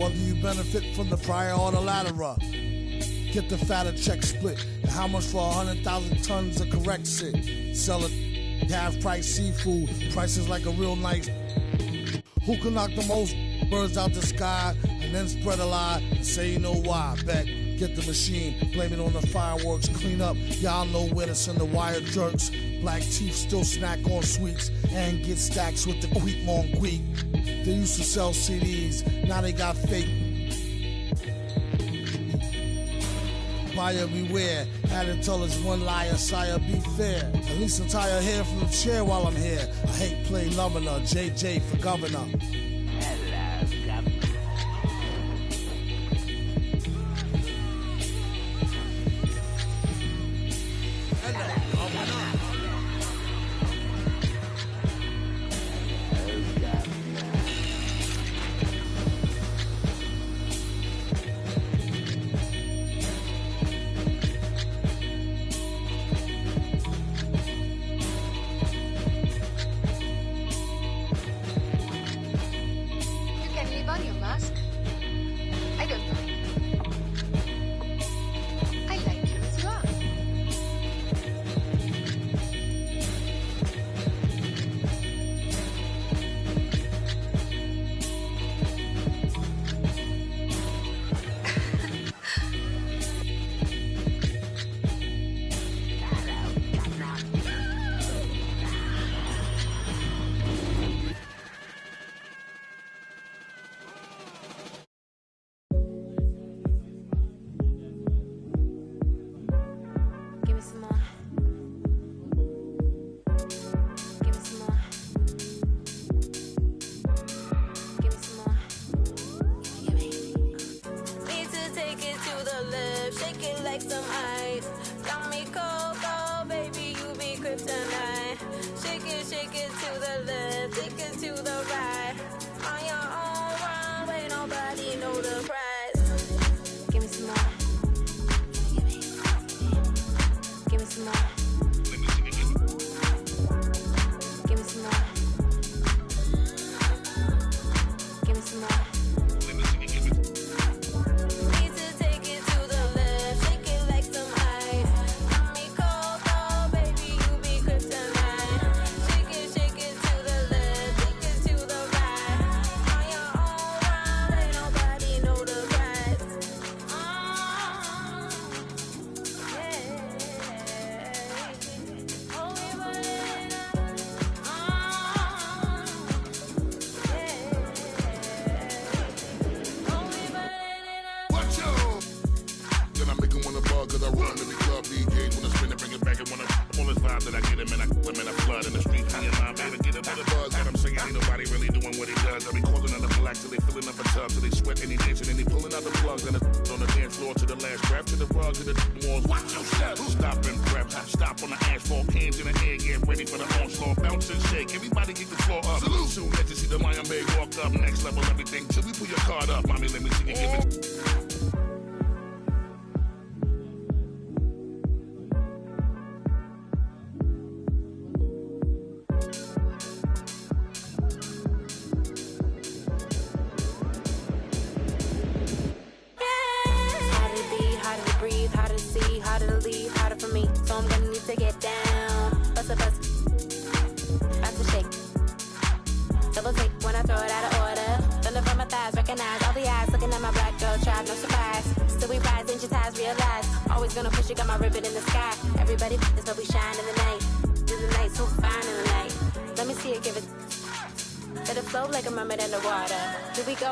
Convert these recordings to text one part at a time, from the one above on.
Or do you benefit from the prior or the lateral? Get the fatter check split. And how much for 100,000 tons of correct shit? Sell it half price seafood. Prices like a real nice. Who can knock the most birds out the sky and then spread a lie and say you know why? Bet. Get the machine, blame it on the fireworks, clean up. Y'all know where to send the wire jerks. Black teeth still snack on sweets and get stacks with the quick mon quick. They used to sell CDs, now they got fake. Buyer beware, had to tell us one liar, sire, be fair. At least I'm tired hair from the chair while I'm here. I hate play Lumberner, JJ for governor.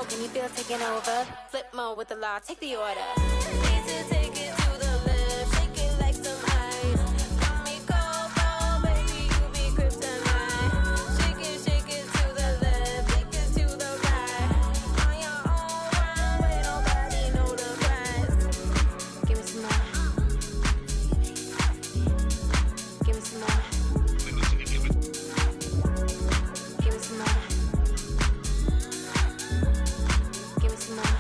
Can you feel taking over? Flip mode with the law, take the order. Need to take it to the left, shake it like some ice. Got me cold, cold, baby, you be kryptonite. Shake it to the left, take it to the right. On your own runway, nobody know the price. Give me some more. Give me some more. Give me some more.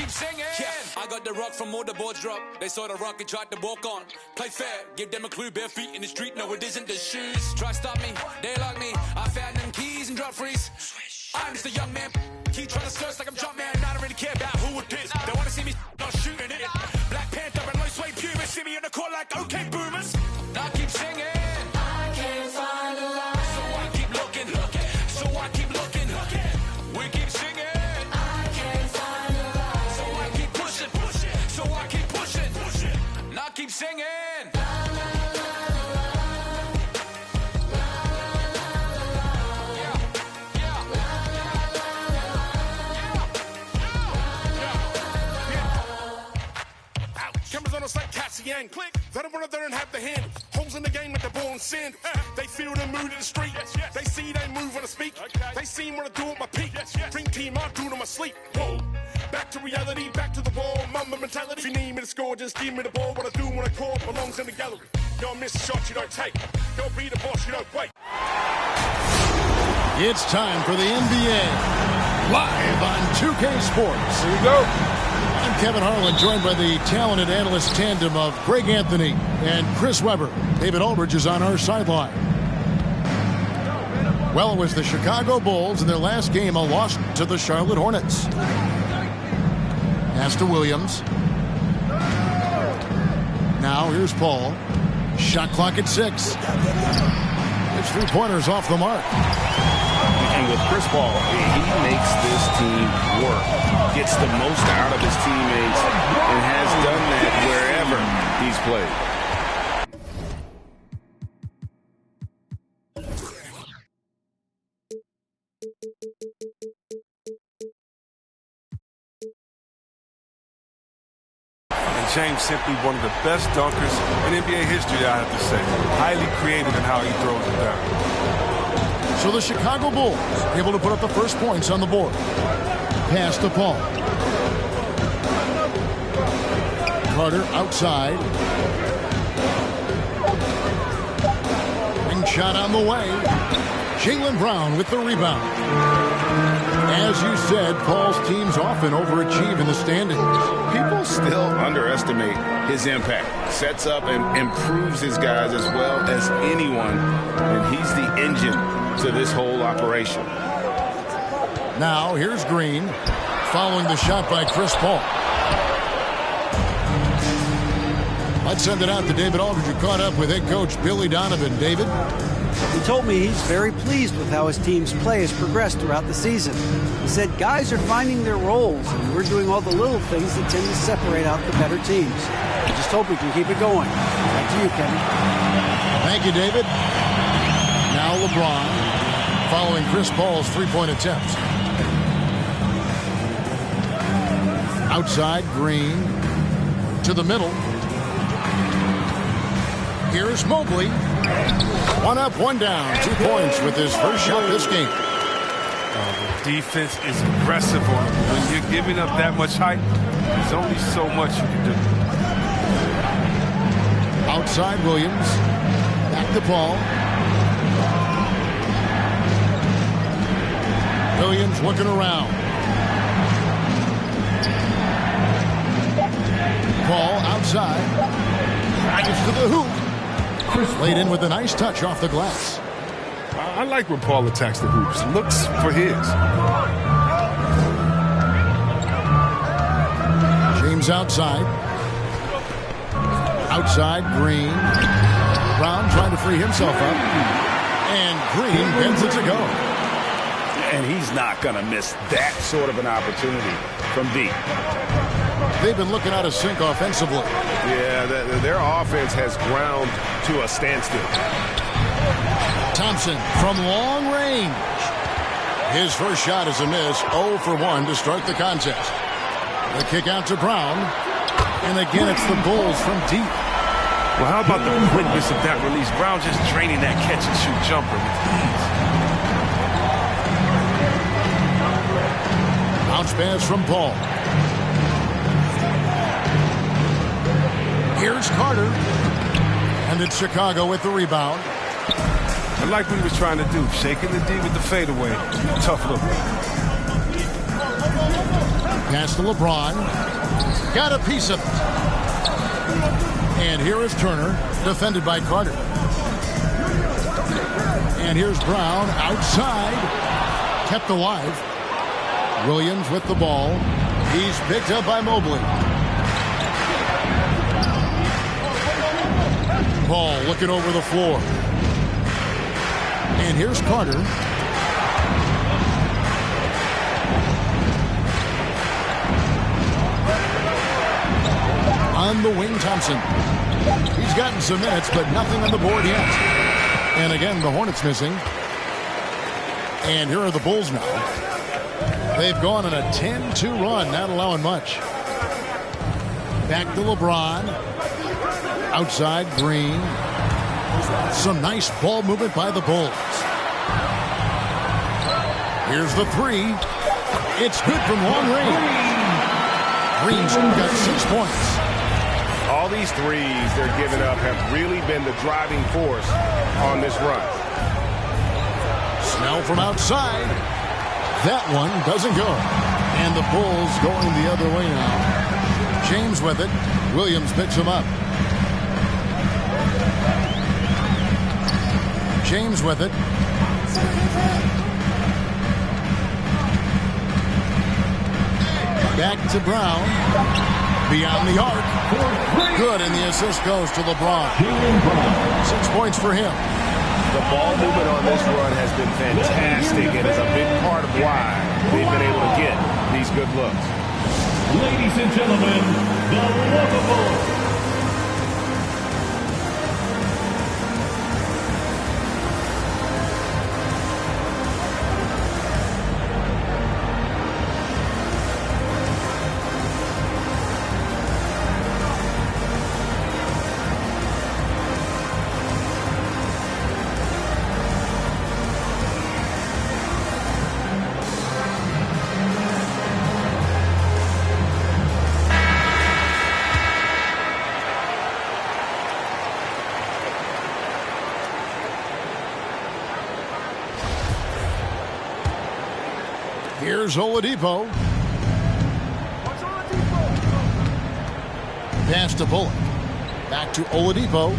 keep singing. Yeah, I got the rock from all the boards drop. They saw the rock and tried to walk on. Play fair, give them a clue. Bare feet in the street, no it isn't the shoes. Try stop me, they lock me. I found them keys and drop freeze. I'm just a young man. Keep trying to search like I'm jump man. I don't really care about who it is. They wanna see me not shooting it. Black Panther and low sway pubis. See me in the court like okay boomers. I keep singing. I can't find a lie. So I keep looking. So I keep looking. We keep singing. I can't find a lie. So I keep pushing. So I keep pushing. And I keep singing. Cameras on us like Cassian. Click. They don't want to and have the handles. Holes in the game like the ball and sand. They feel the mood in the street. They see they move when I speak. They see what I do at my peak. Dream team, I do to my sleep. Whoa. Back to reality, back to the wall. Mamba mentality. If you need me to score, just give me the ball. What I do when I call belongs in the gallery. Don't miss a shot you don't take. Don't be the boss you don't wait. It's time for the NBA. Live on 2K Sports. Here we go. I'm Kevin Harlan, joined by the talented analyst tandem of Greg Anthony and Chris Webber. David Aldridge is on our sideline. Well, it was the Chicago Bulls in their last game, a loss to the Charlotte Hornets. Pass to Williams. Now here's Paul. Shot clock at 6. It's 3-pointers off the mark. And with Chris Paul, he makes this team work. Gets the most out of his teammates and has done that wherever he's played. And James simply one of the best dunkers in NBA history, I have to say. Highly creative in how he throws it down. So the Chicago Bulls able to put up the first points on the board. Pass to Paul. Carter outside. Ring shot on the way. Jaylen Brown with the rebound. As you said, Paul's teams often overachieve in the standings. People still underestimate his impact. Sets up and improves his guys as well as anyone. And he's the engine to this whole operation. Now here's Green following the shot by Chris Paul. Let's send it out to David Aldridge, who caught up with head coach Billy Donovan. David? He told me he's very pleased with how his team's play has progressed throughout the season. He said guys are finding their roles, and we're doing all the little things that tend to separate out the better teams. I just hope we can keep it going. Back to you, Kevin. Thank you, David. Now LeBron following Chris Paul's three-point attempts. Outside, Green to the middle. Here's Mobley. One up, one down. 2 points with his first shot this game. The defense is aggressive on him. When you're giving up that much height, there's only so much you can do. Outside, Williams. Back to Paul. Williams looking around. Paul outside. Gets to the hoop. Laid in with a nice touch off the glass. I like when Paul attacks the hoops. Looks for his. James outside. Outside, Green. Brown trying to free himself up. And Green bends it to go. And he's not going to miss that sort of an opportunity from deep. They've been looking out of sync offensively. Yeah, their offense has ground to a standstill. Thompson from long range. His first shot is a miss. 0 for 1 to start the contest. The kick out to Brown. And again, it's the Bulls from deep. Well, how about the quickness of that release? Brown just draining that catch-and-shoot jumper with ease. Bounce pass from Paul. Here's Carter. And it's Chicago with the rebound. I like what he was trying to do. Shaking the D with the fadeaway. Tough look. Pass to LeBron. Got a piece of it. And here is Turner, defended by Carter. And here's Brown outside. Kept alive. Williams with the ball. He's picked up by Mobley. Ball looking over the floor. And here's Carter. On the wing, Thompson. He's gotten some minutes, but nothing on the board yet. And again, the Hornets missing. And here are the Bulls now. They've gone on a 10-2 run, not allowing much. Back to LeBron. Outside, Green. Some nice ball movement by the Bulls. Here's the three. It's good from long range. Green's got 6 points. All these threes they're giving up have really been the driving force on this run. Snell from outside. That one doesn't go. And the Bulls going the other way now. James with it. Williams picks him up. James with it. Back to Brown. Beyond the arc. Good, and the assist goes to LeBron. 6 points for him. The ball movement on this run has been fantastic and is a big part of why they've been able to get these good looks. Ladies and gentlemen, the lovable. Here's Oladipo. Pass to Bullock. Back to Oladipo.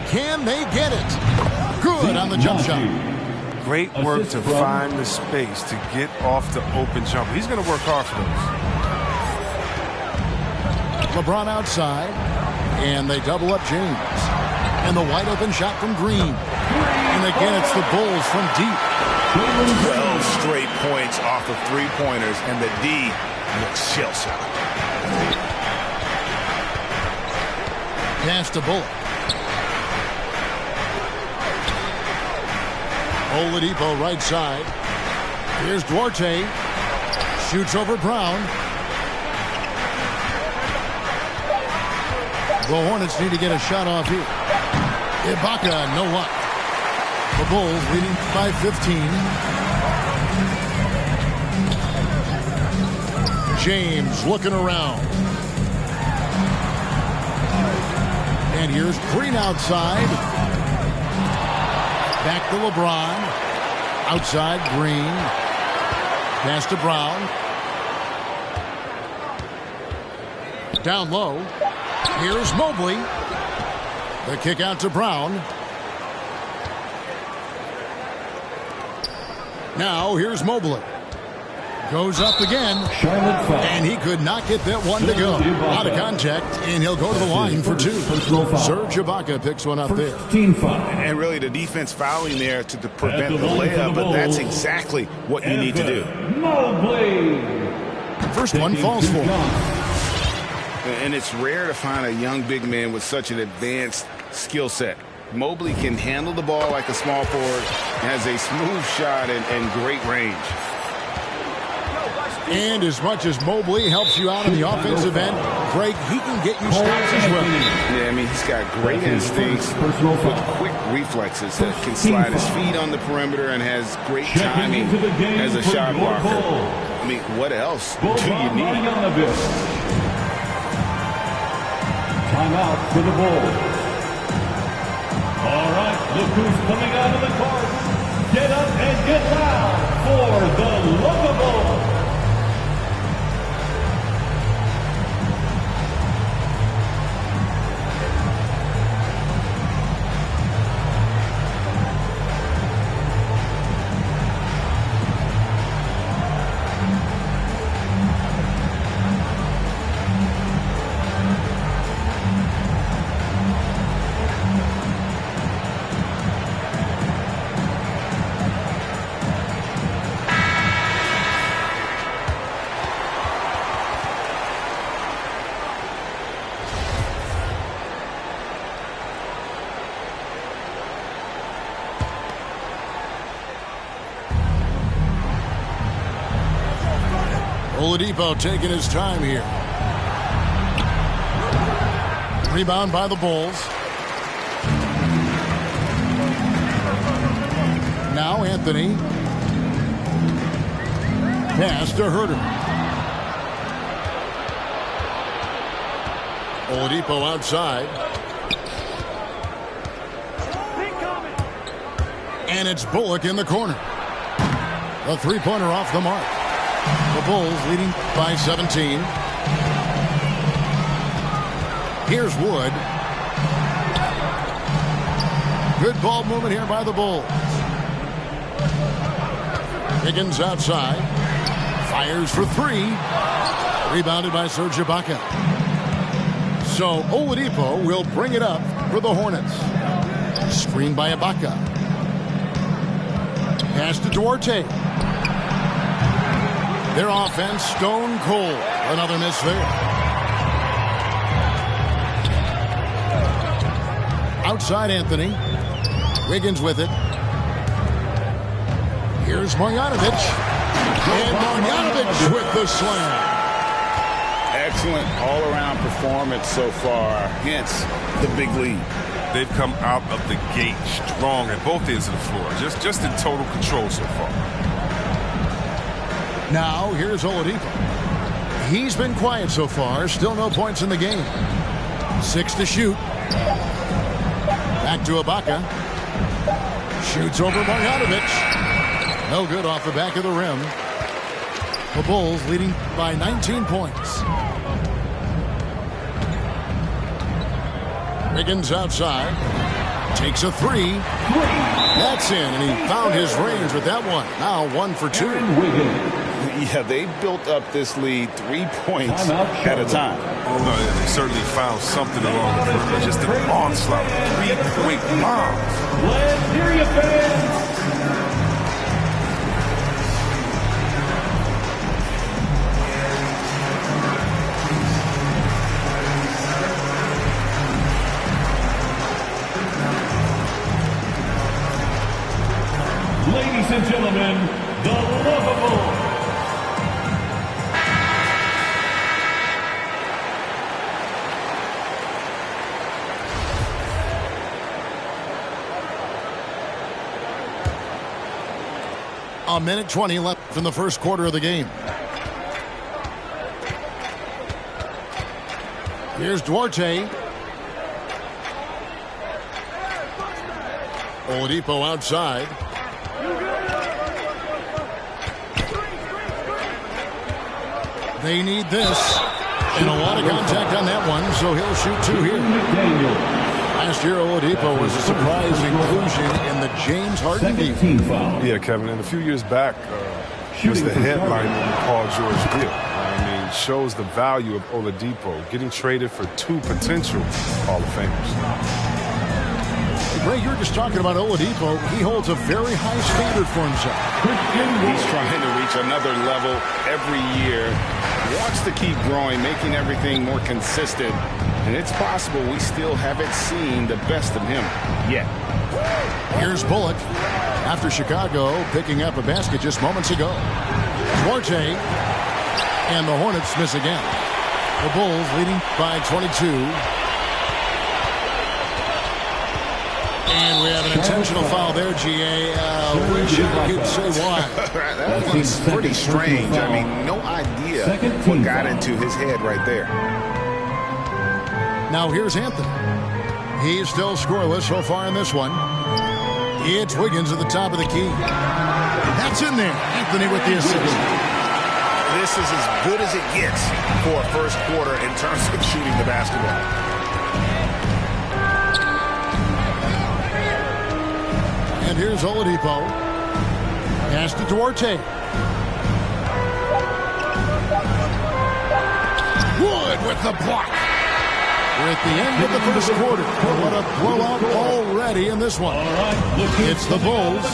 Can they get it? Good on the jump shot. Great work to find the space to get off the open jumper. He's going to work hard for those. LeBron outside. And they double up James. And the wide open shot from Green. And again, it's the Bulls from deep. 12 straight points off of three-pointers, and the D looks shell-shocked. Pass to Bullock. Oladipo right side. Here's Duarte. Shoots over Brown. The Hornets need to get a shot off here. Ibaka, no luck. The Bulls leading by 15. James looking around. And here's Green outside. Back to LeBron. Outside, Green. Pass to Brown. Down low. Here's Mobley. The kick out to Brown. Now here's Mobley. Goes up again. And he could not get that one to go. Out of contact, and he'll go to the line for two. Serge Ibaka picks one up there. And really the defense fouling there to prevent the layup, but that's exactly what you need to do. First one falls for him. And it's rare to find a young big man with such an advanced skill set. Mobley can handle the ball like a small forward, has a smooth shot and great range. And as much as Mobley helps you out in the offensive end, Greg, he can get you stops as well. Yeah, I mean, he's got great instincts with quick reflexes that can slide his feet on the perimeter and has great timing as a shot blocker. I mean, what else do you need? Timeout for the Bulls. All right, look who's coming out of the court. Get up and get loud for the Lookable. Oladipo taking his time here. Rebound by the Bulls. Now Anthony. Pass to Herter. Oladipo outside. And it's Bullock in the corner. A three-pointer off the mark. The Bulls leading by 17. Here's Wood. Good ball movement here by the Bulls. Higgins outside. Fires for three. Rebounded by Serge Ibaka. So Oladipo will bring it up for the Hornets. Screen by Ibaka. Pass to Duarte. Their offense stone cold. Another miss there. Outside Anthony. Wiggins with it. Here's Marjanovic. And Marjanovic with the slam. Excellent all-around performance so far. Hence the big lead. They've come out of the gate strong at both ends of the floor. Just in total control so far. Now, here's Oladipo. He's been quiet so far. Still no points in the game. 6 to shoot. Back to Ibaka. Shoots over Marjanovic. No good off the back of the rim. The Bulls leading by 19 points. Wiggins outside. Takes a three. That's in, and he found his range with that one. Now 1 for 2. Yeah, they built up this lead 3 points at a time. No, they certainly found something along the way. Just an onslaught of 3-point bombs. Let's hear you, fans. Ladies and gentlemen, the Lookable. A minute 20 left in the first quarter of the game. Here's Duarte. Oladipo outside. They need this. And a lot of contact on that one, so he'll shoot 2 here. Last year, Oladipo was a surprise inclusion in the James Harden team. Yeah, Kevin, and a few years back was the headline on the Paul George deal. I mean, shows the value of Oladipo getting traded for 2 potential Hall of Famers. Ray, you're just talking about Oladipo. He holds a very high standard for himself. He's trying to reach another level every year. He wants to keep growing, making everything more consistent. And it's possible we still haven't seen the best of him yet. Here's Bullock after Chicago picking up a basket just moments ago. Duarte and the Hornets miss again. The Bulls leading by 22. And we have an intentional foul there, GA. Wish I could say why. That one's pretty strange. I mean, no idea what got into his head right there. Now here's Anthony. He's still scoreless so far in this one. It's Wiggins at the top of the key. That's in there. Anthony with the assist. This is as good as it gets for a first quarter in terms of shooting the basketball. And here's Oladipo. Pass to Duarte. Wood with the block. We're at the end of the first quarter. What a blowout already in this one. It's the Bulls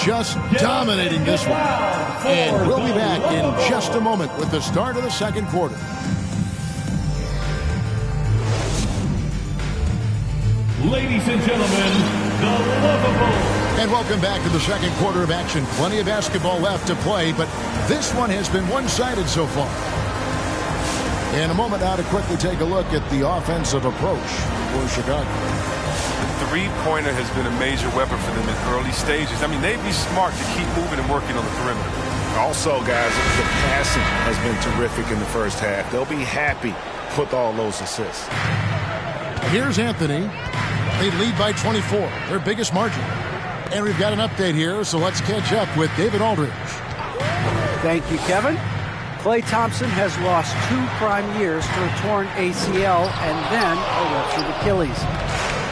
just dominating this one. And we'll be back in just a moment with the start of the second quarter. Ladies and gentlemen, the lovable. And welcome back to the second quarter of action. Plenty of basketball left to play, but this one has been one-sided so far. In a moment now to quickly take a look at the offensive approach for Chicago. The three-pointer has been a major weapon for them in early stages. I mean, they'd be smart to keep moving and working on the perimeter. Also, guys, the passing has been terrific in the first half. They'll be happy with all those assists. Here's Anthony. They lead by 24, their biggest margin. And we've got an update here, so let's catch up with David Aldridge. Thank you, Kevin. Klay Thompson has lost 2 prime years to a torn ACL and then a ruptured Achilles.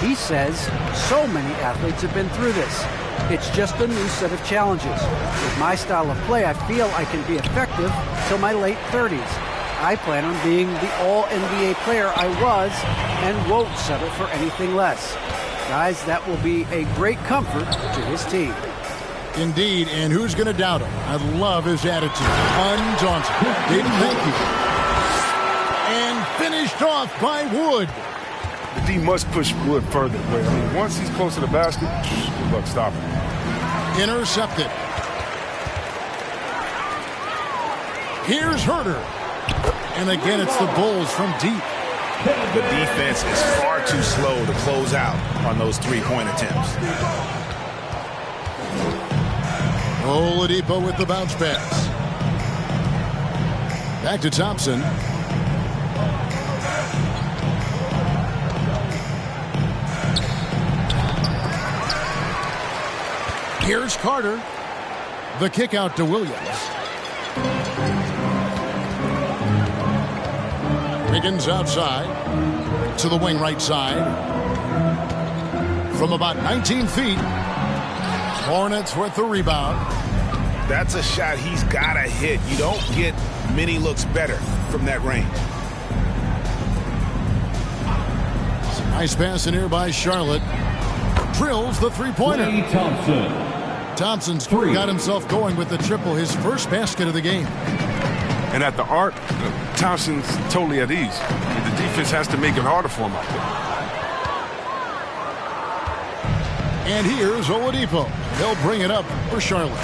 He says so many athletes have been through this. It's just a new set of challenges. With my style of play, I feel I can be effective till my late 30s. I plan on being the all-NBA player I was and won't settle for anything less. Guys, that will be a great comfort to his team. Indeed, and who's going to doubt him? I love his attitude. Undaunted. David, thank you. And finished off by Wood. The D must push Wood further away. I mean, once he's close to the basket, good luck stopping him. Intercepted. Here's Herter. And again, it's the Bulls from deep. The defense is far too slow to close out on those three-point attempts. Oladipo with the bounce pass. Back to Thompson. Here's Carter. The kick out to Williams. Wiggins outside to the wing right side. From about 19 feet. Hornets with the rebound. That's a shot he's got to hit. You don't get many looks better from that range. Nice pass in here by Charlotte. Drills the three-pointer. Thompson's got himself going with the triple, his first basket of the game. And at the arc, Thompson's totally at ease. The defense has to make it harder for him out there. And here's Oladipo. They'll bring it up for Charlotte.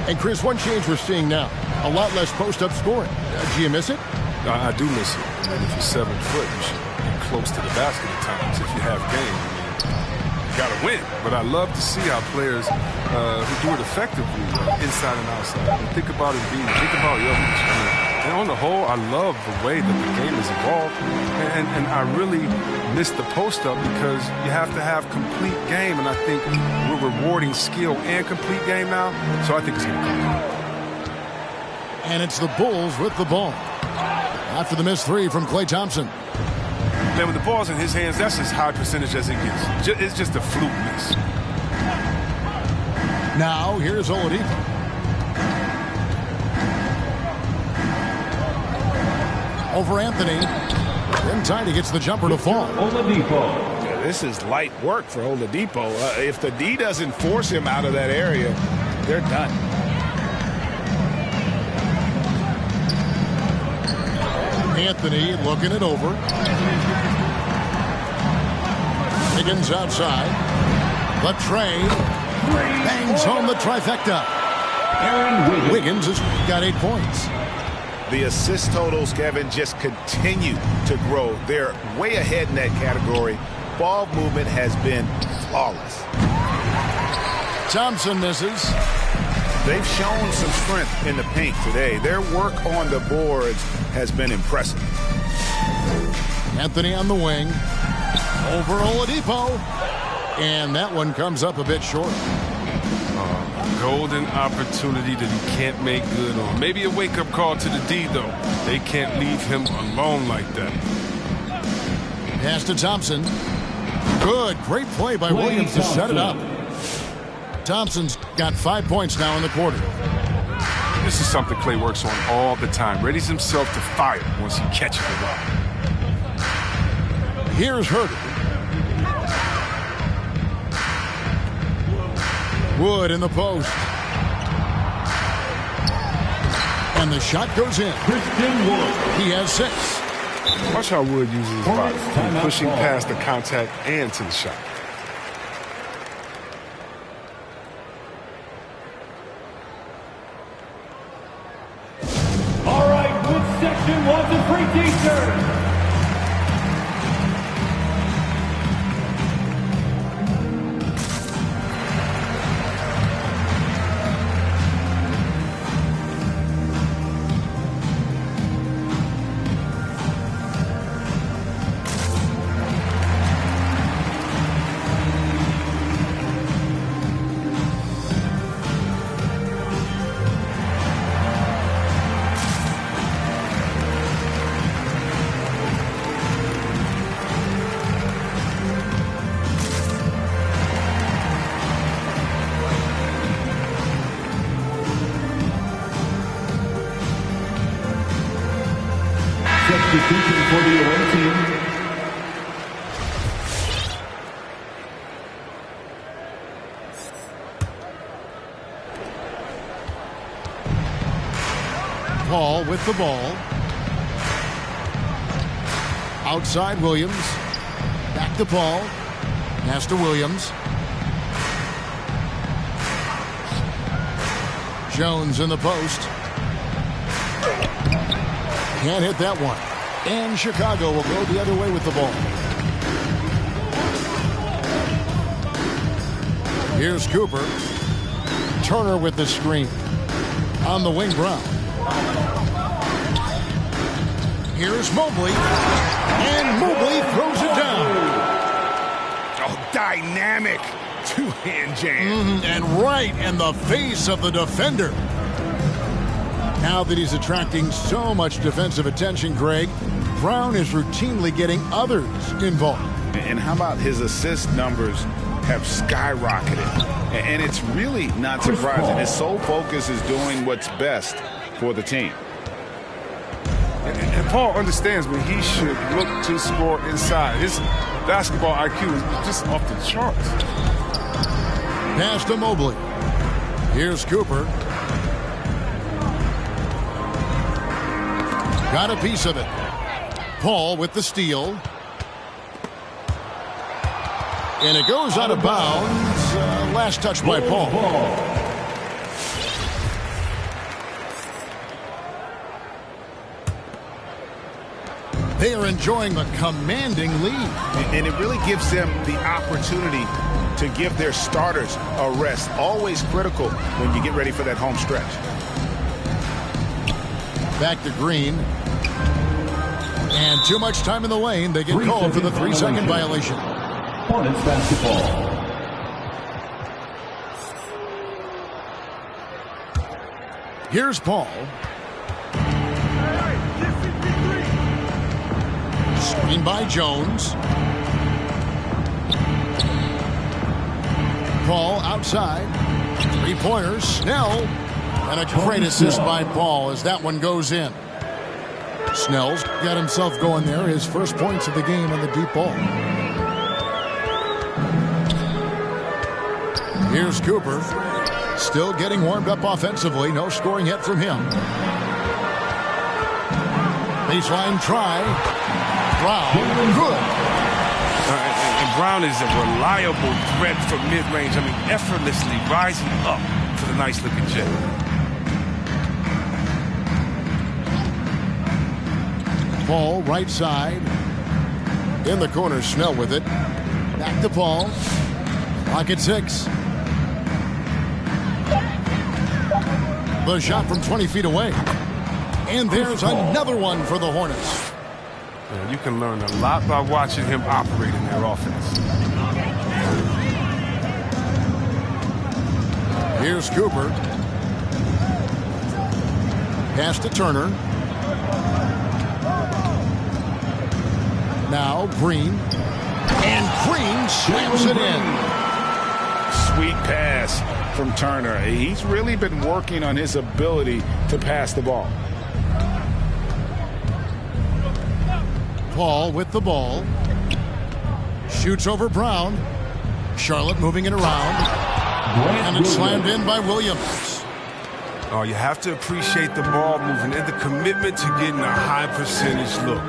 And Chris, one change we're seeing now, a lot less post-up scoring. Do you miss it? I do miss it. I mean, if you're 7 foot, you should be close to the basket at times. If you have game, you got to win. But I love to see how players who do it effectively, inside and outside. I mean, think about it being, think about Jokic. And on the whole, I love the way that the game has evolved. And I really miss the post-up because you have to have complete game. And I think we're rewarding skill and complete game now. So I think it's going to come out. And it's the Bulls with the ball. After the missed three from Klay Thompson. Man, with the ball's in his hands, that's as high percentage as it gets. It's just a fluke miss. Now, here's Oladipo. Over Anthony. Then Tiny gets the jumper to fall. Oladipo. Yeah, this is light work for Oladipo. If the D doesn't force him out of that area, they're done. Anthony looking it over. Higgins outside. The trade. Bangs home the trifecta. Wiggins has got 8 points. The assist totals, Kevin, just continue to grow. They're way ahead in that category. Ball movement has been flawless. Thompson misses. They've shown some strength in the paint today. Their work on the boards has been impressive. Anthony on the wing. Over Oladipo. And that one comes up a bit short. Golden opportunity that he can't make good on. Maybe a wake-up call to the D, though. They can't leave him alone like that. Pass to Thompson. Good. Great play by Williams to set it up. Thompson's got 5 points now in the quarter. This is something Clay works on all the time. Readies himself to fire once he catches the rock. Here's Herder. Wood in the post. And the shot goes in. He has 6. Watch how Wood uses his body, pushing past the contact and to the shot. All right, which section wants a free t-shirt? Substitution for the away team. Paul with the ball. Outside Williams. Back to Paul. Pass to Williams. Jones in the post. Can't hit that one. And Chicago will go the other way with the ball. Here's Cooper. Turner with the screen. On the wing, Brown. Here's Mobley. And Mobley throws it down. Oh, dynamic two-hand jam. And right in the face of the defender. Now that he's attracting so much defensive attention, Greg, Brown is routinely getting others involved. And how about his assist numbers have skyrocketed? And it's really not surprising. His sole focus is doing what's best for the team. And Paul understands when he should look to score inside. His basketball IQ is just off the charts. Pass to Mobley. Here's Cooper. Got a piece of it. Paul with the steal. And it goes out of bounds. Last touch by Paul. They are enjoying a commanding lead. And it really gives them the opportunity to give their starters a rest. Always critical when you get ready for that home stretch. Back to Green. And too much time in the lane. They get called for the 3-second violation. Hornets basketball. Here's Paul. Screen by Jones. Paul outside. 3-pointers. Snell. And a great assist by Paul as that one goes in. Snell's got himself going there. His first points of the game on the deep ball. Here's Cooper. Still getting warmed up offensively. No scoring yet from him. Baseline try. Brown. Good. And Brown is a reliable threat from mid-range. I mean, effortlessly rising up for the nice-looking jet. Paul, right side. In the corner, Snell with it. Back to Paul. Clock at 6. The shot from 20 feet away. And there's another one for the Hornets. Yeah, you can learn a lot by watching him operate in their offense. Here's Cooper. Pass to Turner. Now Green. And Green slams it in. Sweet pass from Turner. He's really been working on his ability to pass the ball. Paul with the ball. Shoots over Brown. Charlotte moving it around. And it's slammed in by Williams. Oh, you have to appreciate the ball movement and the commitment to getting a high percentage look.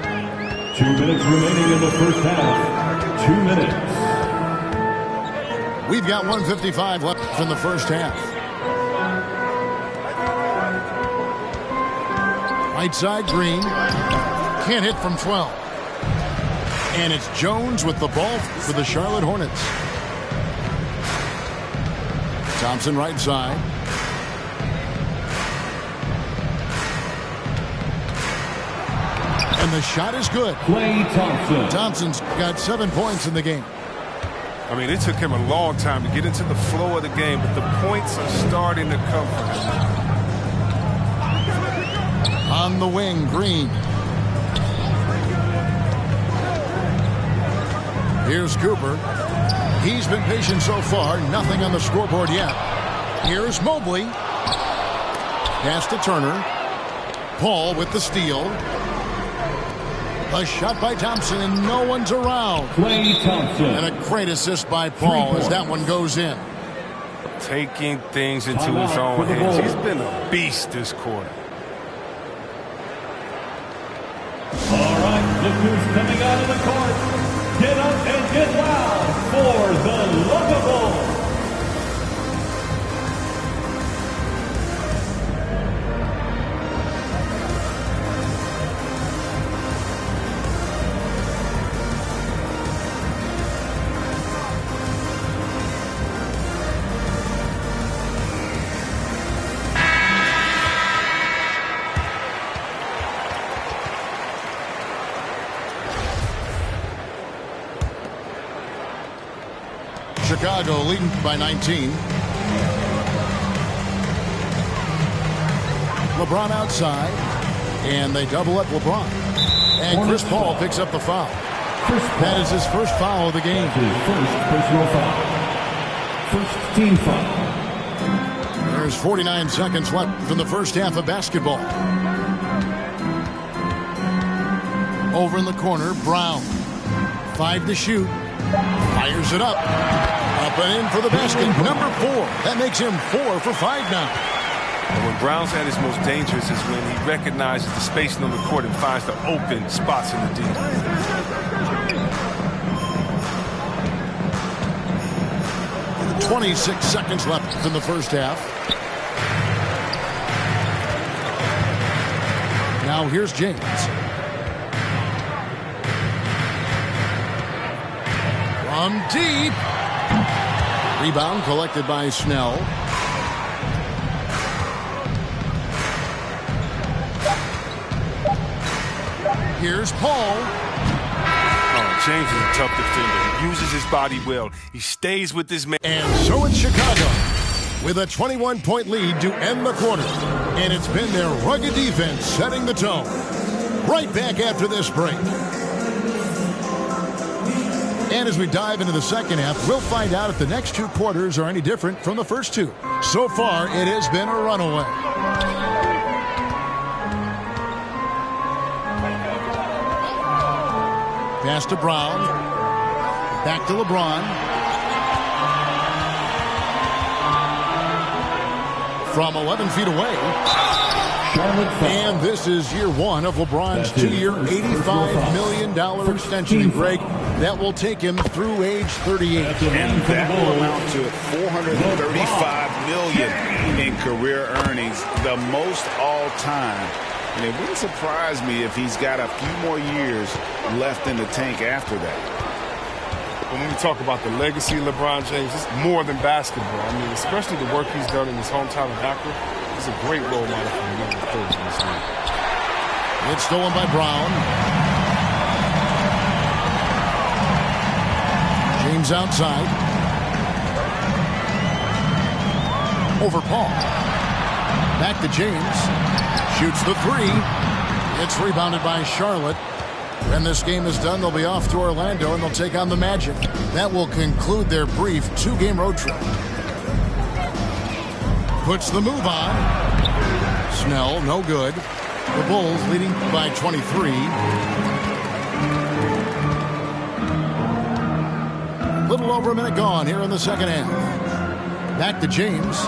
2 minutes remaining in the first half. 2 minutes. We've got 1:55 left from the first half. Right side, Green. Can't hit from 12. And it's Jones with the ball for the Charlotte Hornets. Thompson right side. And the shot is good. Klay Thompson. Thompson's got 7 points in the game. I mean, it took him a long time to get into the flow of the game, but the points are starting to come for him. On the wing, Green. Here's Cooper. He's been patient so far. Nothing on the scoreboard yet. Here's Mobley. Pass to Turner. Paul with the steal. A shot by Thompson, and no one's around. Klay Thompson. And a great assist by Paul as that one goes in. Taking things into his own hands. He's been a beast this quarter. All right, look who's coming out of the court. Get up and get loud for the Lookable. Chicago leading by 19. LeBron outside, and they double up LeBron. And Chris Paul picks up the foul. That is his first foul of the game. His first personal foul. First team foul. There's 49 seconds left from the first half of basketball. Over in the corner, Brown. 5 to shoot. Fires it up. Up and in for the basket. Number 4. That makes him 4 for 5 now. And when Brown's at his most dangerous is when he recognizes the spacing on the court and finds the open spots in the D. 26 seconds left in the first half. Now here's James. From deep. Rebound collected by Snell. Here's Paul. Oh, James is a tough defender. He uses his body well. He stays with his man. And so it's Chicago with a 21-point lead to end the quarter. And it's been their rugged defense setting the tone. Right back after this break. And as we dive into the second half, we'll find out if the next 2 quarters are any different from the first 2. So far, it has been a runaway. Pass to Brown. Back to LeBron. From 11 feet away. And this is year 1 of LeBron's 2-year, $85 million extension. And Greg, that will take him through age 38. And that will amount to $435 million in career earnings, the most all time. And it wouldn't surprise me if he's got a few more years left in the tank after that. When we talk about the legacy of LeBron James, it's more than basketball. I mean, especially the work he's done in his hometown of Akron. He's a great role model for the young players in this league. It's stolen by Brown. James outside. over Paul. Back to James. Shoots the three. It's rebounded by Charlotte. When this game is done, they'll be off to Orlando, and they'll take on the Magic. That will conclude their brief 2-game road trip. Puts the move on. Snell, no good. The Bulls leading by 23. Little over a minute gone here in the second half. Back to James.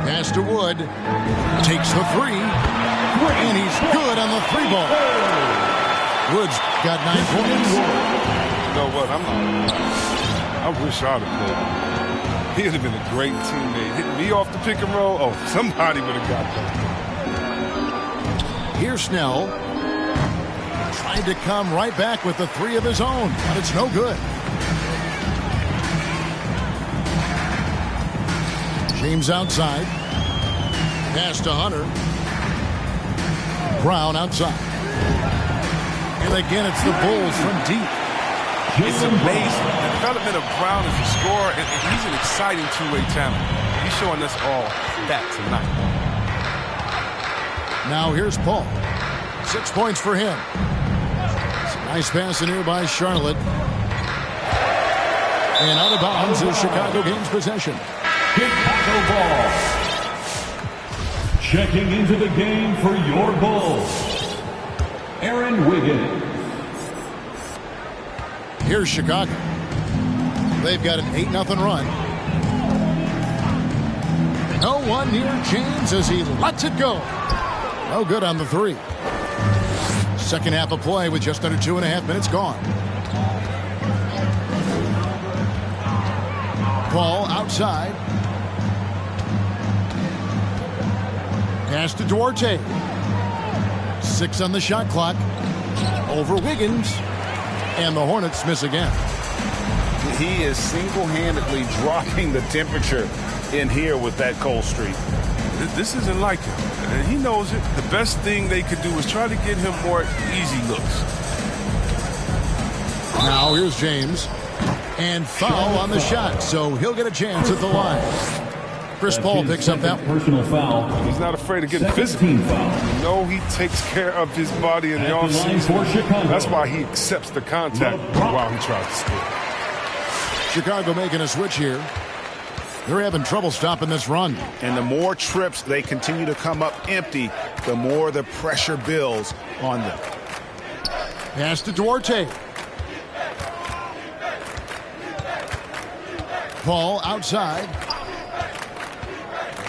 Pass to Wood. Takes the three. And he's good on the three ball. Wood's got 9 points. You know what? I wish I'd have played him. He'd have been a great teammate. Hitting me off the pick and roll. Oh, somebody would have got that. Here's Snell. Tried to come right back with the three of his own, but it's no good. James outside. Pass to Hunter. Brown outside. And again, it's the Bulls from deep. It's amazing. The development of Brown as a scorer, and he's an exciting two-way talent. He's showing us all that tonight. Now here's Paul. 6 points for him. Nice pass in here by Charlotte. And out of bounds is Chicago gains possession. Chicago ball. Checking into the game for your Bulls, Aaron Wiggins. Here's Chicago. They've got an 8-0 run. No one near James as he lets it go. No good on the three. Second half of play with just under 2.5 minutes gone. Paul outside. Pass to Duarte. 6 on the shot clock. Over Wiggins. And the Hornets miss again. He is single-handedly dropping the temperature in here with that cold streak. This isn't like him. And he knows it. The best thing they could do is try to get him more easy looks. Now here's James. And foul on the shot, so he'll get a chance at the line. Chris Paul picks up that personal foul. He's not afraid of getting physical. You know he takes care of his body in the offseason. That's why he accepts the contact while he tries to score. Chicago making a switch here. They're having trouble stopping this run. And the more trips they continue to come up empty, the more the pressure builds on them. Pass to Duarte. Paul outside.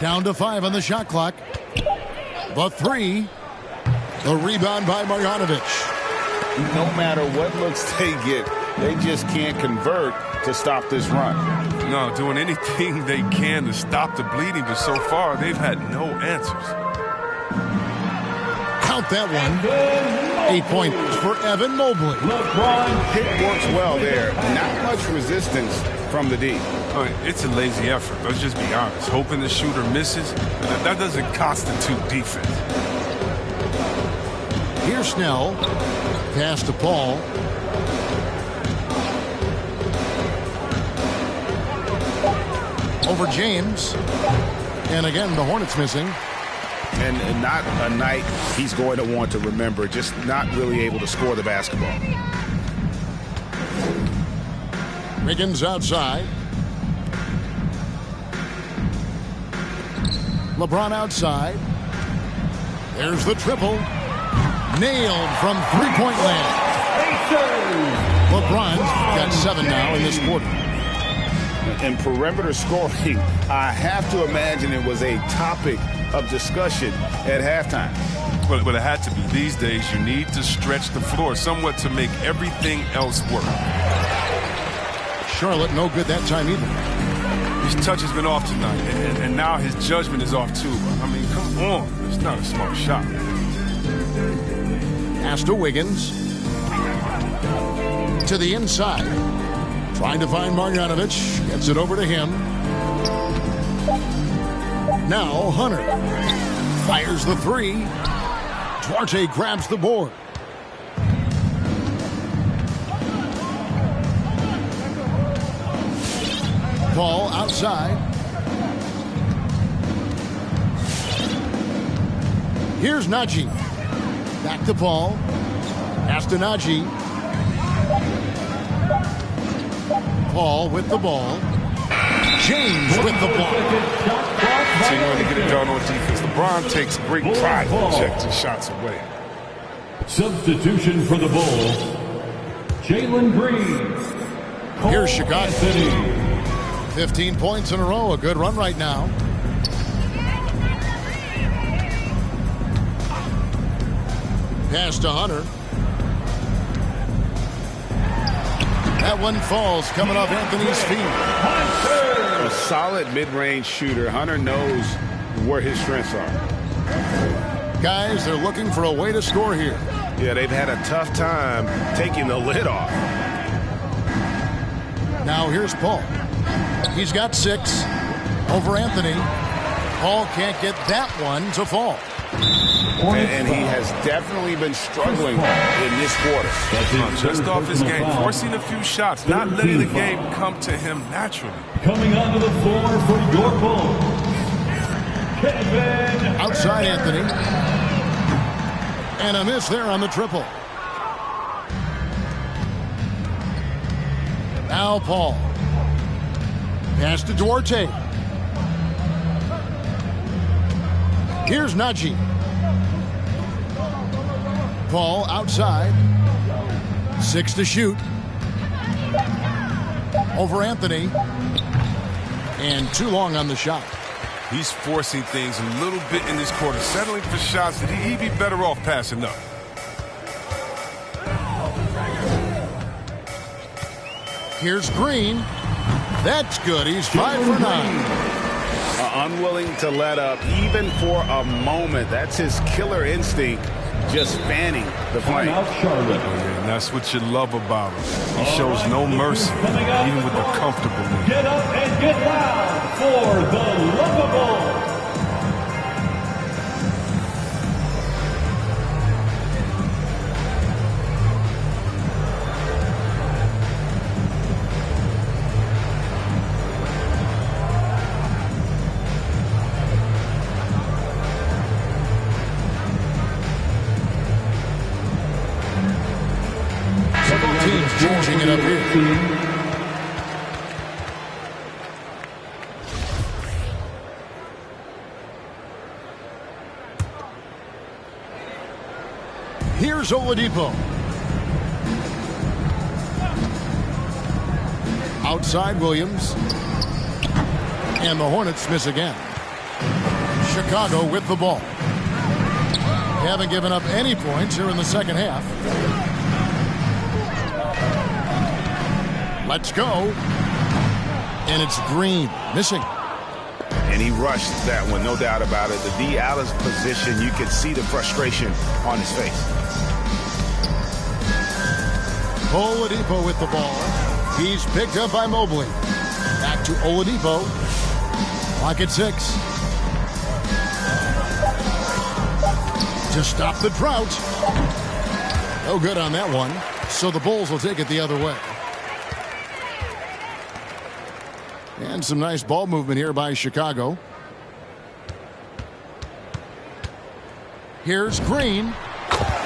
Down to 5 on the shot clock. The three. The rebound by Marjanovic. No matter what looks they get, they just can't convert to stop this run. No, doing anything they can to stop the bleeding, but so far they've had no answers. Count that one. 8 points for Evan Mobley. Hit works well there. Not much resistance from the D. It's a lazy effort. Let's just be honest. Hoping the shooter misses, that doesn't constitute defense. Here's Snell. Pass to Paul. Over James. And again, the Hornets missing. And not a night he's going to want to remember. Just not really able to score the basketball. Wiggins outside. LeBron outside. There's the triple. Nailed from three-point land. LeBron's got 7 now in this quarter. And perimeter scoring, I have to imagine it was a topic of discussion at halftime. But it had to be. These days, you need to stretch the floor somewhat to make everything else work. Charlotte no good that time either. His touch has been off tonight, and now his judgment is off too. I mean, come on. It's not a smart shot. Pass to Wiggins. To the inside. Trying to find Marjanovic. Gets it over to him. Now Hunter. Fires the three. Duarte grabs the board. Paul outside. Here's Najee. Back to Paul. Pass to Najee. Paul with the ball. James with the ball. Continuing to get it done on defense. LeBron takes great pride in checking shots away. Substitution for the Bulls, Jalen Green. Here's Chicago. 15 points in a row. A good run right now. Pass to Hunter. That one falls, coming off Anthony's feet. A solid mid-range shooter. Hunter knows where his strengths are. Guys, they're looking for a way to score here. Yeah, they've had a tough time taking the lid off. Now here's Paul. He's got 6 over Anthony. Paul can't get that one to fall. And he has definitely been struggling in this quarter. Just off his game, forcing a few shots, not letting the game come to him naturally. Coming onto the floor for your Bulls, Kevin. Outside Anthony. And a miss there on the triple. Now Paul. Pass to Duarte. Here's Najee. Paul outside. 6 to shoot. Over Anthony. And too long on the shot. He's forcing things a little bit in this quarter, settling for shots that he'd be better off passing up. Here's Green. That's good. He's 5 for 9. Unwilling to let up even for a moment. That's his killer instinct, just fanning the flame. And that's what you love about him. He shows no mercy, even with the comfortable lead. Get up and get loud for the lovable. Teams changing it up here. Here's Oladipo. Outside Williams. And the Hornets miss again. Chicago with the ball. They haven't given up any points here in the second half. Let's go. And it's Green missing. And he rushed that one, no doubt about it. The D out of position, you could see the frustration on his face. Oladipo with the ball. He's picked up by Mobley. Back to Oladipo. Clock at 6. To stop the drought. No good on that one. So the Bulls will take it the other way. And some nice ball movement here by Chicago. Here's Green.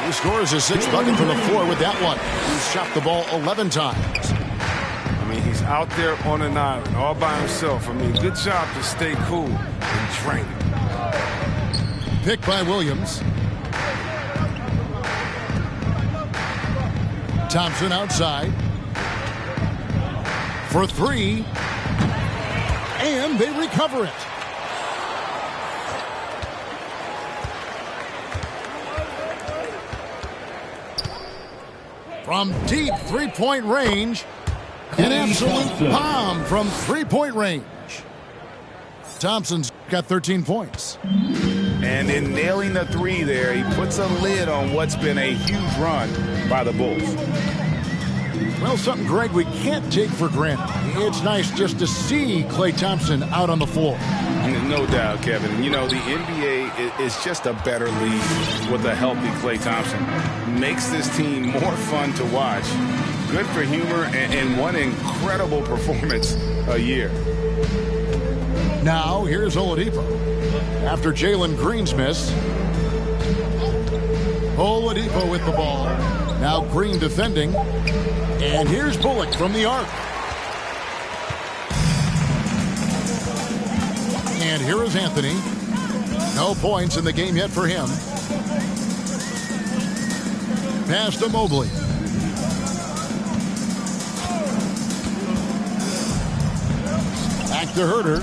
He scores his 6th bucket from the floor with that one. He's shot the ball 11 times. I mean, he's out there on an island all by himself. I mean, good job to stay cool and drain it. Picked by Williams. Thompson outside. For 3. And they recover it. From deep three-point range, an absolute bomb from three-point range. Thompson's got 13 points. And in nailing the 3 there, he puts a lid on what's been a huge run by the Bulls. Well, something, Greg, we can't take for granted. It's nice just to see Klay Thompson out on the floor. No doubt, Kevin. You know, the NBA is just a better league with a healthy Klay Thompson. Makes this team more fun to watch. Good for humor and one incredible performance a year. Now, here's Oladipo. After Jalen Green's miss. Oladipo with the ball. Now Green defending. And here's Bullock from the arc. And here is Anthony. No points in the game yet for him. Pass to Mobley. Back to Herter.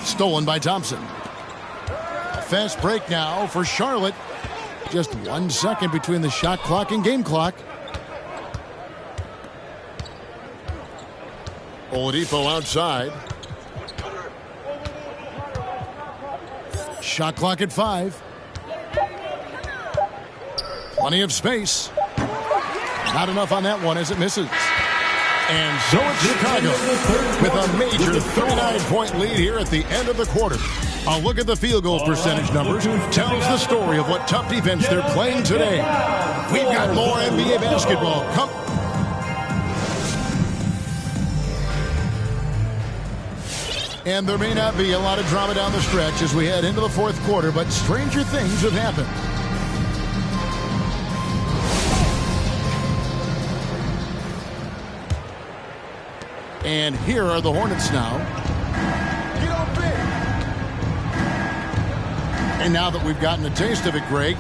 Stolen by Thompson. A fast break now for Charlotte. Just 1 second between the shot clock and game clock. Oladipo outside. Shot clock at 5. Plenty of space. Not enough on that one as it misses. And so it's Chicago with a major 39-point lead here at the end of the quarter. A look at the field goal percentage numbers tells the story of what tough defense they're playing today. We've got more NBA basketball. And there may not be a lot of drama down the stretch as we head into the fourth quarter, but stranger things have happened. And here are the Hornets now. And now that we've gotten a taste of it, Greg,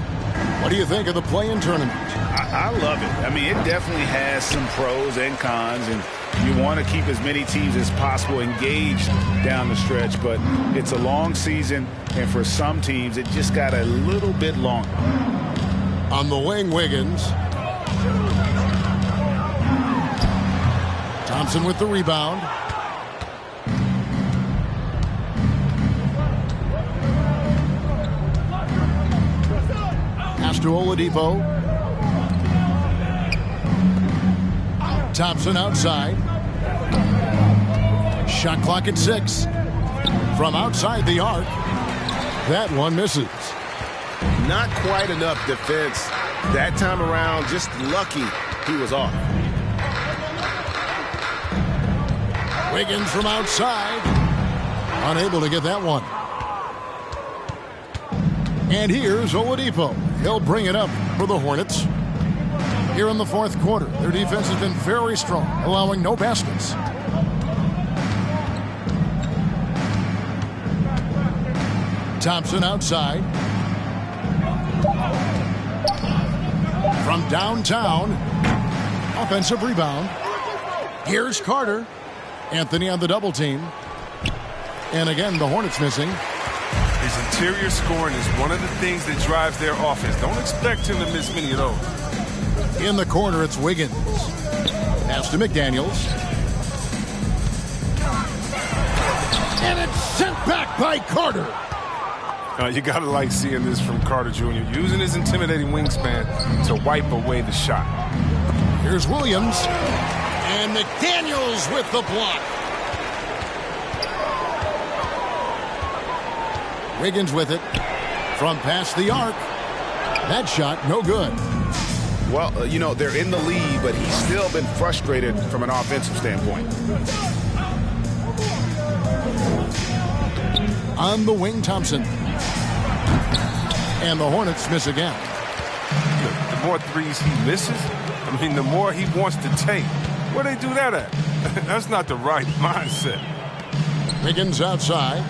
what do you think of the play-in tournament? I love it. I mean, it definitely has some pros and cons, and you want to keep as many teams as possible engaged down the stretch, but it's a long season, and for some teams, it just got a little bit longer. On the wing, Wiggins. Thompson with the rebound. Pass to Oladipo. Thompson outside. Shot clock at 6. From outside the arc. That one misses. Not quite enough defense that time around. Just lucky he was off. Wiggins from outside. Unable to get that one. And here's Oladipo. He'll bring it up for the Hornets. Here in the fourth quarter, their defense has been very strong, allowing no baskets. Thompson outside. From downtown. Offensive rebound. Here's Carter. Anthony on the double team. And again, the Hornets missing. His interior scoring is one of the things that drives their offense. Don't expect him to miss many of those. In the corner, it's Wiggins. Pass to McDaniels. And it's sent back by Carter. You got to like seeing this from Carter Jr. Using his intimidating wingspan to wipe away the shot. Here's Williams. And McDaniels with the block. Wiggins with it. From past the arc. That shot, no good. Well, you know, they're in the lead, but he's still been frustrated from an offensive standpoint. On the wing, Thompson. And the Hornets miss again. The more threes he misses, I mean, the more he wants to take. Where they do that at? That's not the right mindset. Wiggins outside.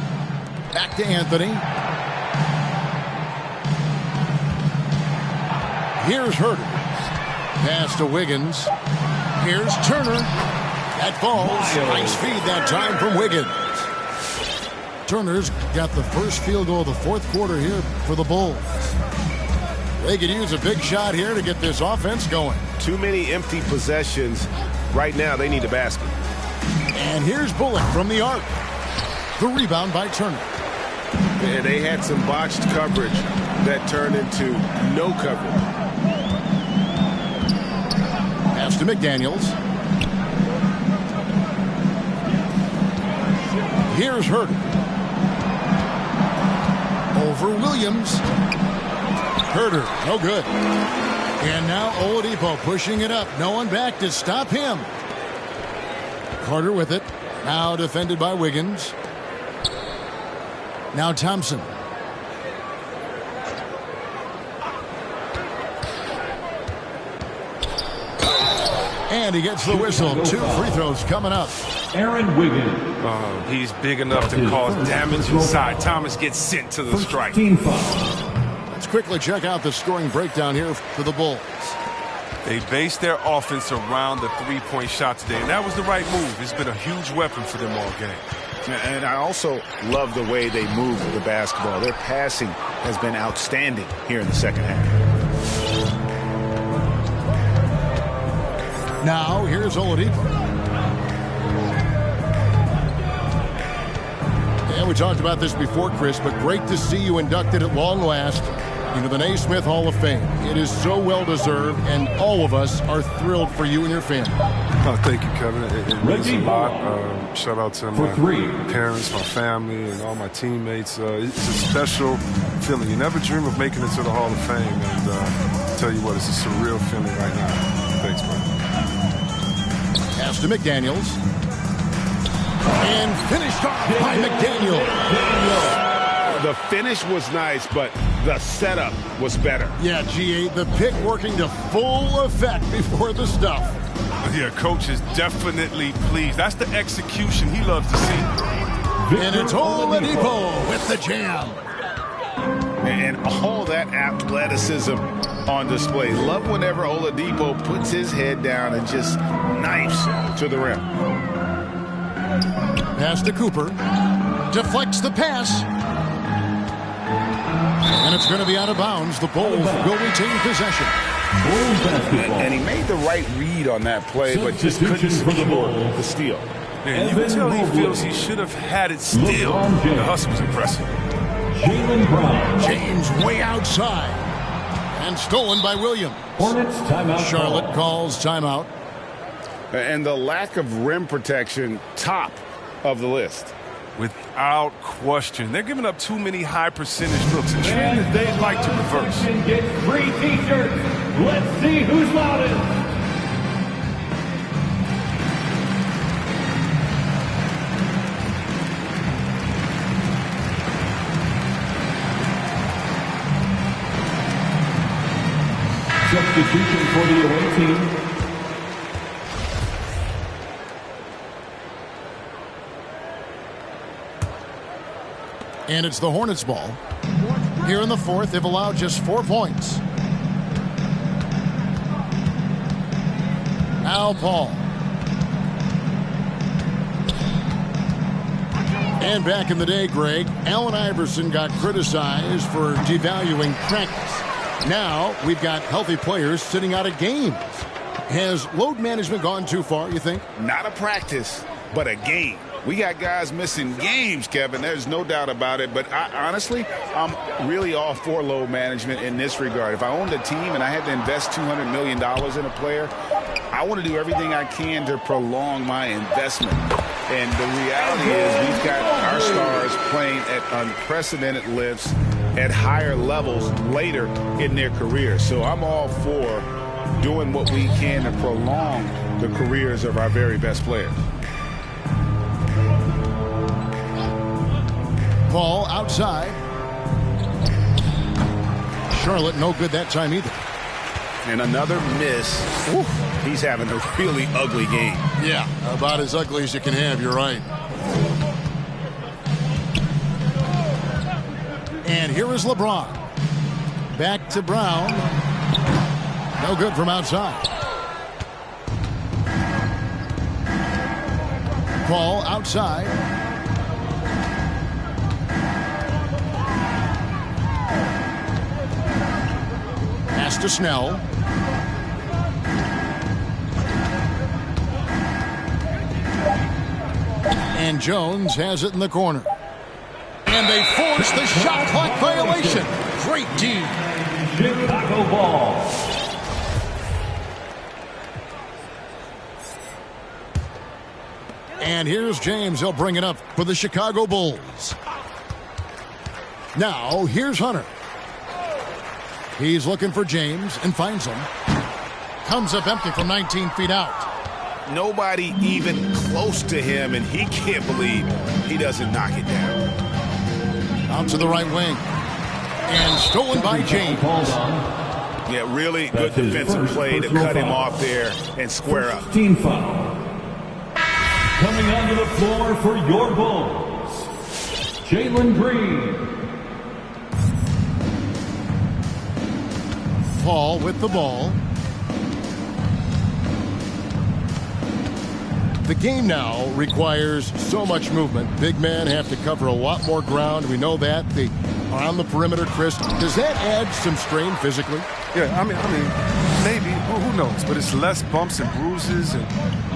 Back to Anthony. Here's Herter. Pass to Wiggins. Here's Turner. That falls. Nice feed that time from Wiggins. Turner's got the first field goal of the fourth quarter here for the Bulls. They could use a big shot here to get this offense going. Too many empty possessions. Right now, they need a basket. And here's Bullock from the arc. The rebound by Turner. And they had some botched coverage that turned into no coverage. Pass to McDaniels. Here's Herter. Over Williams. Herter, no good. And now Oladipo pushing it up. No one back to stop him. Carter with it. Now defended by Wiggins. Now Thompson. And he gets the whistle. 2 free throws coming up. Aaron Wiggins. He's big enough to cause damage inside. Thomas gets sent to the strike. Let's quickly check out the scoring breakdown here for the Bulls. They based their offense around the three-point shot today, and that was the right move. It's been a huge weapon for them all game. And I also love the way they move the basketball. Their passing has been outstanding here in the second half. Now, here's Oladipo. Yeah, we talked about this before, Chris, but great to see you inducted at long last into the Naismith Hall of Fame. It is so well-deserved, and all of us are thrilled for you and your family. Oh, thank you, Kevin. It means a lot. Shout out to my parents, my family, and all my teammates. It's a special feeling. You never dream of making it to the Hall of Fame, and I'll tell you what, it's a surreal feeling right now. Thanks, man. Pass to McDaniels. And finished off by McDaniels. The finish was nice, but the setup was better. Yeah, G8, the pick working to full effect before the stuff. Yeah, coach is definitely pleased. That's the execution he loves to see. And it's Oladipo with the jam. And all that athleticism on display. Love whenever Oladipo puts his head down and just knifes to the rim. Pass to Cooper. Deflects the pass. And it's going to be out of bounds. The Bulls will retain possession. And he made the right read on that play, but just couldn't secure the steal. And you can tell he feels he should have had it still. The hustle was impressive. Jaylen Brown. James way outside. And stolen by Williams. Hornets timeout. Charlotte calls timeout. And the lack of rim protection, top of the list. Without question. They're giving up too many high percentage looks. A trend that they'd like to reverse. Get free t-shirts. Let's see who's loudest. Substitution for the away team. And it's the Hornets ball. Here in the fourth, they've allowed just 4 points. Al Paul. And back in the day, Greg, Allen Iverson got criticized for devaluing practice. Now we've got healthy players sitting out of games. Has load management gone too far, you think? Not a practice, but a game. We got guys missing games, Kevin. There's no doubt about it. But honestly, I'm really all for load management in this regard. If I owned a team and I had to invest $200 million in a player, I want to do everything I can to prolong my investment. And the reality is we've got our stars playing at unprecedented lifts at higher levels later in their careers. So I'm all for doing what we can to prolong the careers of our very best players. Ball outside. Charlotte no good that time either. And another miss. Ooh, he's having a really ugly game. Yeah, about as ugly as you can have, you're right. And here is LeBron. Back to Brown. No good from outside. Ball outside. Pass to Snell. And Jones has it in the corner. And they force the shot clock violation. Great D. Chicago ball. And here's James. He'll bring it up for the Chicago Bulls. Now, here's Hunter. He's looking for James and finds him. Comes up empty from 19 feet out. Nobody even close to him, and he can't believe he doesn't knock it down. Out to the right wing. And stolen by James. Yeah, really good defensive play to cut him off there and square up. Team foul. Coming onto the floor for your Bulls, Jalen Green. Paul with the ball. The game now requires so much movement. Big men have to cover a lot more ground. We know that. They are on the perimeter, Chris. Does that add some strain physically? Yeah, I mean, maybe. Who knows? But it's less bumps and bruises, and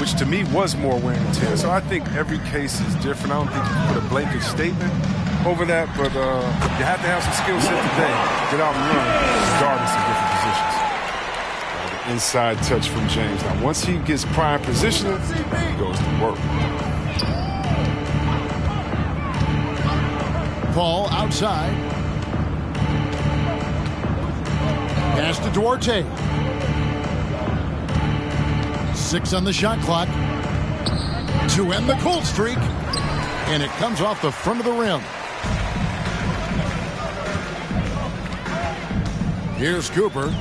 which to me was more wear and tear. So I think every case is different. I don't think you can put a blanket statement over that, but you have to have some skill set today. Get out and run, regardless of different positions. The inside touch from James. Now, once he gets prime positioning, he goes to work. Paul outside. Pass to Duarte. 6 on the shot clock to end the cold streak. And it comes off the front of the rim. Here's Cooper.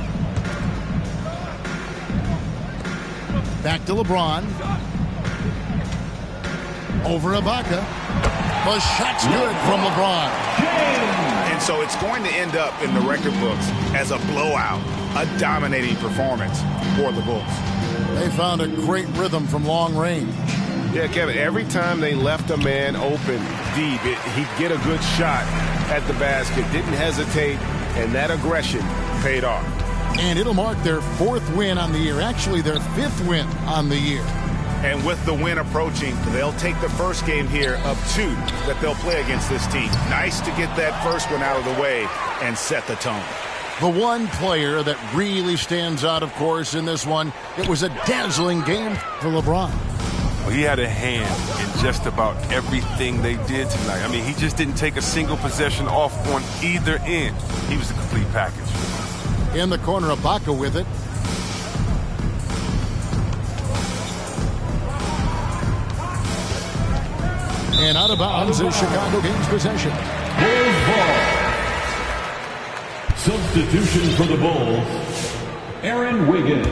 Back to LeBron. Over Ibaka. The shot's good from LeBron. And so it's going to end up in the record books as a blowout, a dominating performance for the Bulls. They found a great rhythm from long range. Yeah, Kevin, every time they left a man open deep, he'd get a good shot at the basket, didn't hesitate, and that aggression paid off. And it'll mark their 4th win on the year, actually their 5th win on the year. And with the win approaching, they'll take the first game here of 2 that they'll play against this team. Nice to get that first one out of the way and set the tone. The one player that really stands out, of course, in this one, it was a dazzling game for LeBron. Well, he had a hand in just about everything they did tonight. I mean, he just didn't take a single possession off on either end. He was a complete package. In the corner, Ibaka with it. And out of bounds is Chicago gains possession. Bulls ball. Substitution for the Bulls, Aaron Wiggins,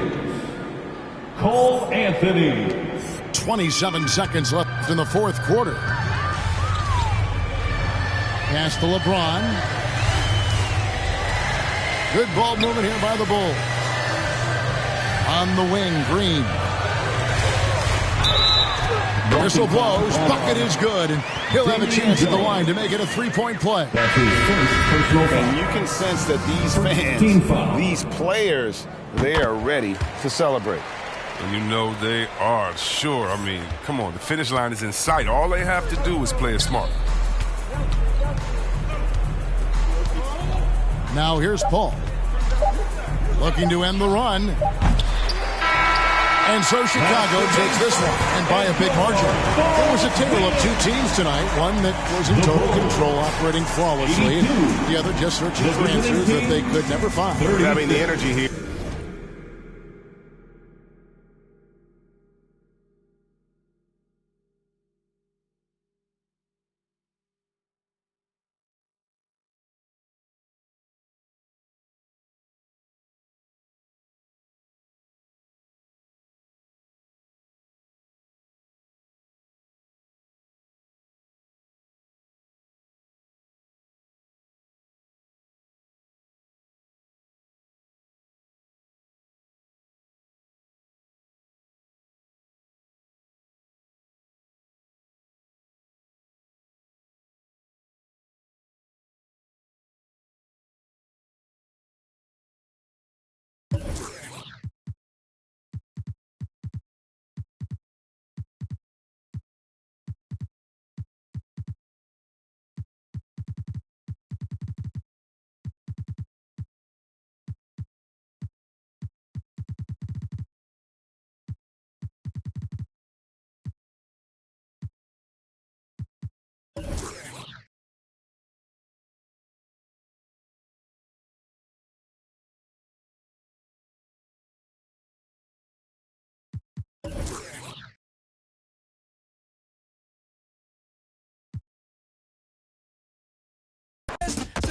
Cole Anthony. 27 seconds left in the 4th quarter. Pass to LeBron. Good ball movement here by the Bulls. On the wing, Green. Whistle blows. Bucket is good. And he'll have a chance at the line to make it a 3-point play. And you can sense that these fans, these players, they are ready to celebrate. And you know they are, sure. I mean, come on, the finish line is in sight. All they have to do is play it smart. Now here's Paul. Looking to end the run. And so Chicago takes this one, and by a big margin. It was a tale of 2 teams tonight. One that was in total control, operating flawlessly. And the other just searching for answers that they could never find. Having the energy here.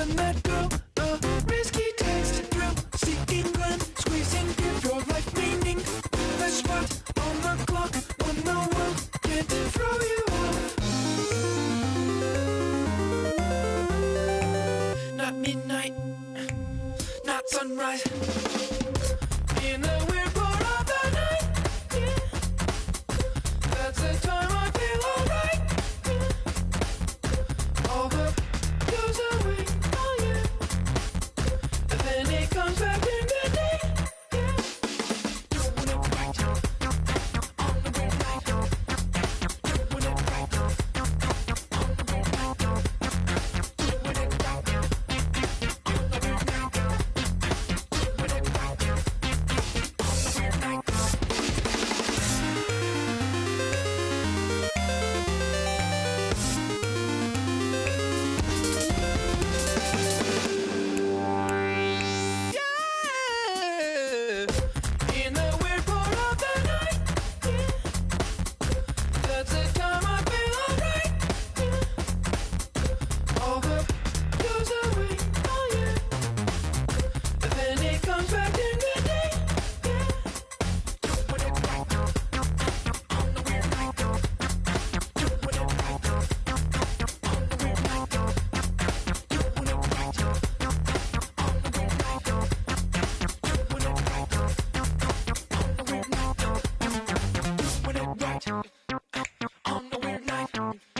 I'm that girl, a risky text thrill, seeking glance, squeezing give your life meaning. The spot on the clock when the world can't throw you off. Not midnight, not sunrise. In the weird part of the night, yeah. That's the time I feel alright, yeah. All the goes away, oh yeah. And then it comes back in the day, yeah. Doing it right, on the weird night. Doing it right, on the weird night. Doing it right, on the weird night. Doing it right. In the weird part of the night, yeah. That's the time I feel alright, yeah. All the goes away, oh yeah. And then it comes back in the day, yeah. Doing it right, on the weird night. Doing it right, on the weird night. Doing it right, on the weird night. Doing it right, on the weird night. Doing it right, on the weird night.